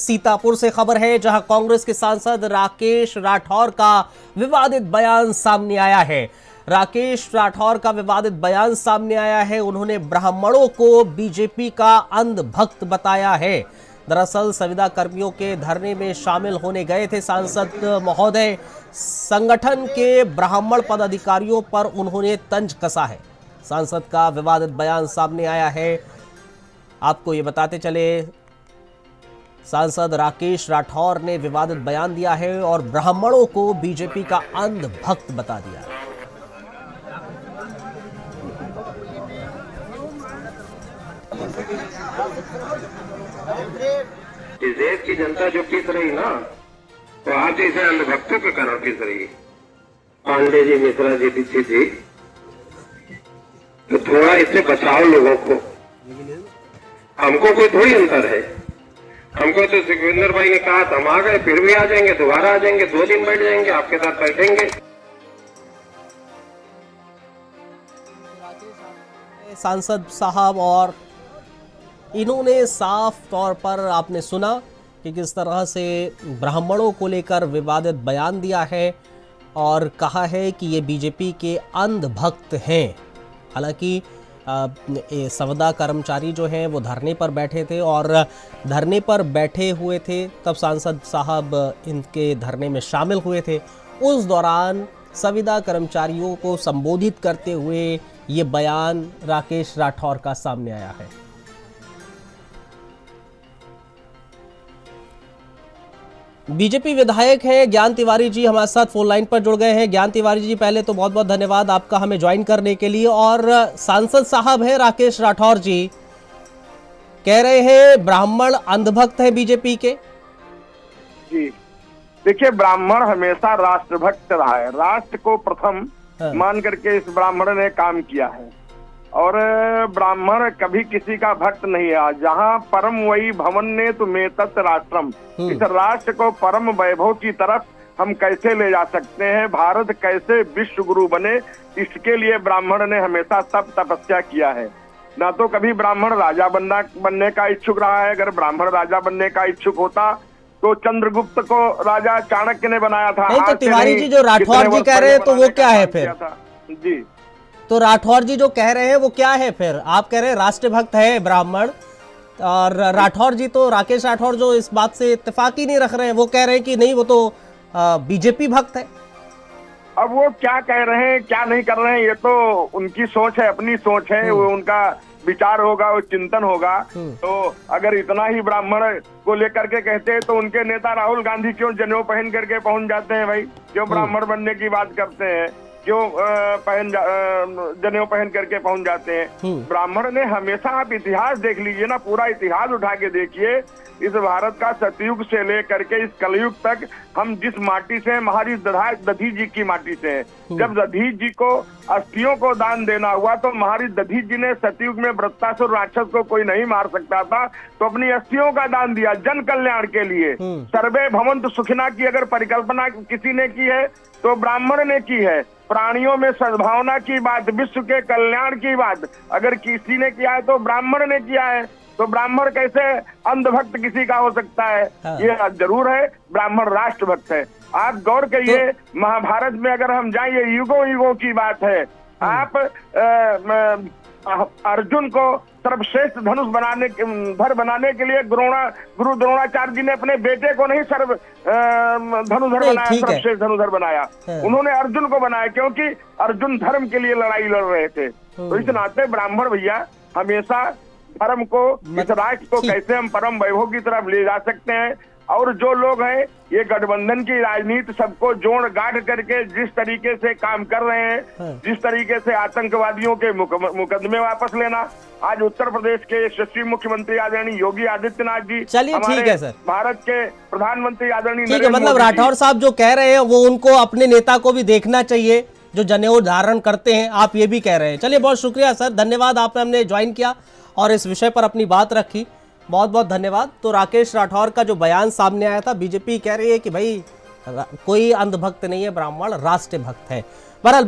सीतापुर से खबर है, जहां कांग्रेस के सांसद राकेश राठौर का विवादित बयान सामने आया है। राकेश राठौर का विवादित बयान सामने आया है। उन्होंने ब्राह्मणों को बीजेपी का अंधभक्त बताया है। दरअसल संविदा कर्मियों के धरने में शामिल होने गए थे सांसद महोदय। संगठन के ब्राह्मण पदाधिकारियों पर उन्होंने तंज कसा है। सांसद का विवादित बयान सामने आया है। आपको ये बताते चले, सांसद राकेश राठौर ने विवादित बयान दिया है और ब्राह्मणों को बीजेपी का अंधभक्त बता दिया है। इस देश की जनता जो पीस रही ना, तो आज इसे अंधभक्तों के कारण पीस रही है। पांडे जी, मिश्रा जी, दीक्षित जी, तो थोड़ा इससे बचाओ लोगों को। हमको कोई थोड़ी अंतर है। हमको तो सुखविंदर भाई ने कहा हम आ गए, फिर भी आ जाएंगे, दोबारा आ जाएंगे, 2 दिन बैठ जाएंगे, आपके साथ बैठेंगे। सांसद साहब और इन्होंने साफ तौर पर आपने सुना कि किस तरह से ब्राह्मणों को लेकर विवादित बयान दिया है और कहा है कि ये बीजेपी के अंधभक्त हैं। हालांकि संविदा कर्मचारी जो हैं वो धरने पर बैठे थे और धरने पर बैठे हुए थे, तब सांसद साहब इनके धरने में शामिल हुए थे। उस दौरान संविदा कर्मचारियों को संबोधित करते हुए ये बयान राकेश राठौर का सामने आया है। बीजेपी विधायक हैं ज्ञान तिवारी जी हमारे साथ फोन लाइन पर जुड़ गए हैं। ज्ञान तिवारी जी, पहले तो बहुत बहुत धन्यवाद आपका हमें ज्वाइन करने के लिए। और सांसद साहब हैं राकेश राठौर जी, कह रहे हैं ब्राह्मण अंधभक्त है बीजेपी के। जी देखिए, ब्राह्मण हमेशा राष्ट्रभक्त रहा है। राष्ट्र को प्रथम मान करके इस ब्राह्मण ने काम किया है और ब्राह्मण कभी किसी का भक्त नहीं है। जहाँ परम वही भवन ने तुम्हें तत् राष्ट्रम, इस राष्ट्र को परम वैभव की तरफ हम कैसे ले जा सकते हैं, भारत कैसे विश्व गुरु बने, इसके लिए ब्राह्मण ने हमेशा तप तपस्या किया है। ना तो कभी ब्राह्मण राजा बनने का इच्छुक रहा है। अगर ब्राह्मण राजा बनने का इच्छुक होता तो चंद्रगुप्त को राजा चाणक्य ने बनाया था। नहीं तो तिवारी जी, जो राठौर जी कह रहे हैं तो वो क्या है फिर? जी, तो राठौर जी जो कह रहे हैं वो क्या है फिर? आप कह रहे हैं राष्ट्रभक्त है ब्राह्मण, और राठौर जी तो राकेश राठौर जो इस बात से इत्तेफाक ही नहीं रख रहे हैं, वो कह रहे हैं कि नहीं वो तो बीजेपी भक्त है। अब वो क्या कह रहे हैं क्या नहीं कर रहे हैं, ये तो उनकी सोच है, अपनी सोच है, वो उनका विचार होगा, वो चिंतन होगा। तो अगर इतना ही ब्राह्मण को लेकर के कहते हैं तो उनके नेता राहुल गांधी क्यों जनेऊ पहन करके पहुंच जाते हैं भाई? क्यों ब्राह्मण बनने की बात करते हैं? क्यों जनेऊ पहन करके पहुंच जाते हैं? ब्राह्मण ने हमेशा, आप इतिहास देख लीजिए ना, पूरा इतिहास उठा के देखिए, इस भारत का सतयुग से लेकर के इस कलयुग तक हम जिस माटी से हैं, महाराज दधी जी की माटी से हैं। जब दधी जी को अस्थियों को दान देना हुआ तो महाराज दधी जी ने सतयुग में वृत्तासुर राक्षस को कोई नहीं मार सकता था, तो अपनी अस्थियों का दान दिया जन कल्याण के लिए। सर्वे भवन्तु सुखिना की अगर परिकल्पना किसी ने की है तो ब्राह्मण ने की है। प्राणियों में सद्भावना की बात, विश्व के कल्याण की बात अगर किसी ने किया है तो ब्राह्मण ने किया है। तो ब्राह्मण कैसे अंधभक्त किसी का हो सकता है? ये जरूर है, ब्राह्मण राष्ट्रभक्त है। आप गौर करिए, महाभारत में अगर हम जाएं, ये युगों युगों की बात है। आप अर्जुन को सर्वश्रेष्ठ धनुष बनाने के लिए गुरु द्रोणाचार्य जी ने अपने बेटे को नहीं धनुधर बनाया, सर्वश्रेष्ठ धनुधर बनाया। उन्होंने अर्जुन को बनाया क्योंकि अर्जुन धर्म के लिए लड़ाई लड़ रहे थे। तो इस नाते ब्राह्मण भैया हमेशा धर्म को, इस राष्ट्र को कैसे हम परम वैभव की तरफ ले जा सकते हैं। और जो लोग हैं, ये गठबंधन की राजनीति सबको जोड़ गांठ करके जिस तरीके से काम कर रहे हैं, जिस तरीके से आतंकवादियों के मुकदमे वापस लेना, आज उत्तर प्रदेश के यशस्वी मुख्यमंत्री आदरणीय योगी आदित्यनाथ जी, चलिए ठीक है सर, भारत के प्रधानमंत्री आदरणीय ठीक है, मतलब राठौर साहब जो कह रहे हैं वो उनको अपने नेता को भी देखना चाहिए जो जनेऊ धारण करते हैं, आप ये भी कह रहे हैं। चलिए बहुत शुक्रिया सर, धन्यवाद, आपने हमने ज्वाइन किया और इस विषय पर अपनी बात रखी, बहुत बहुत धन्यवाद। तो राकेश राठौर का जो बयान सामने आया था, बीजेपी कह रही है कि भाई कोई अंधभक्त नहीं है, ब्राह्मण राष्ट्र भक्त है। बहरहाल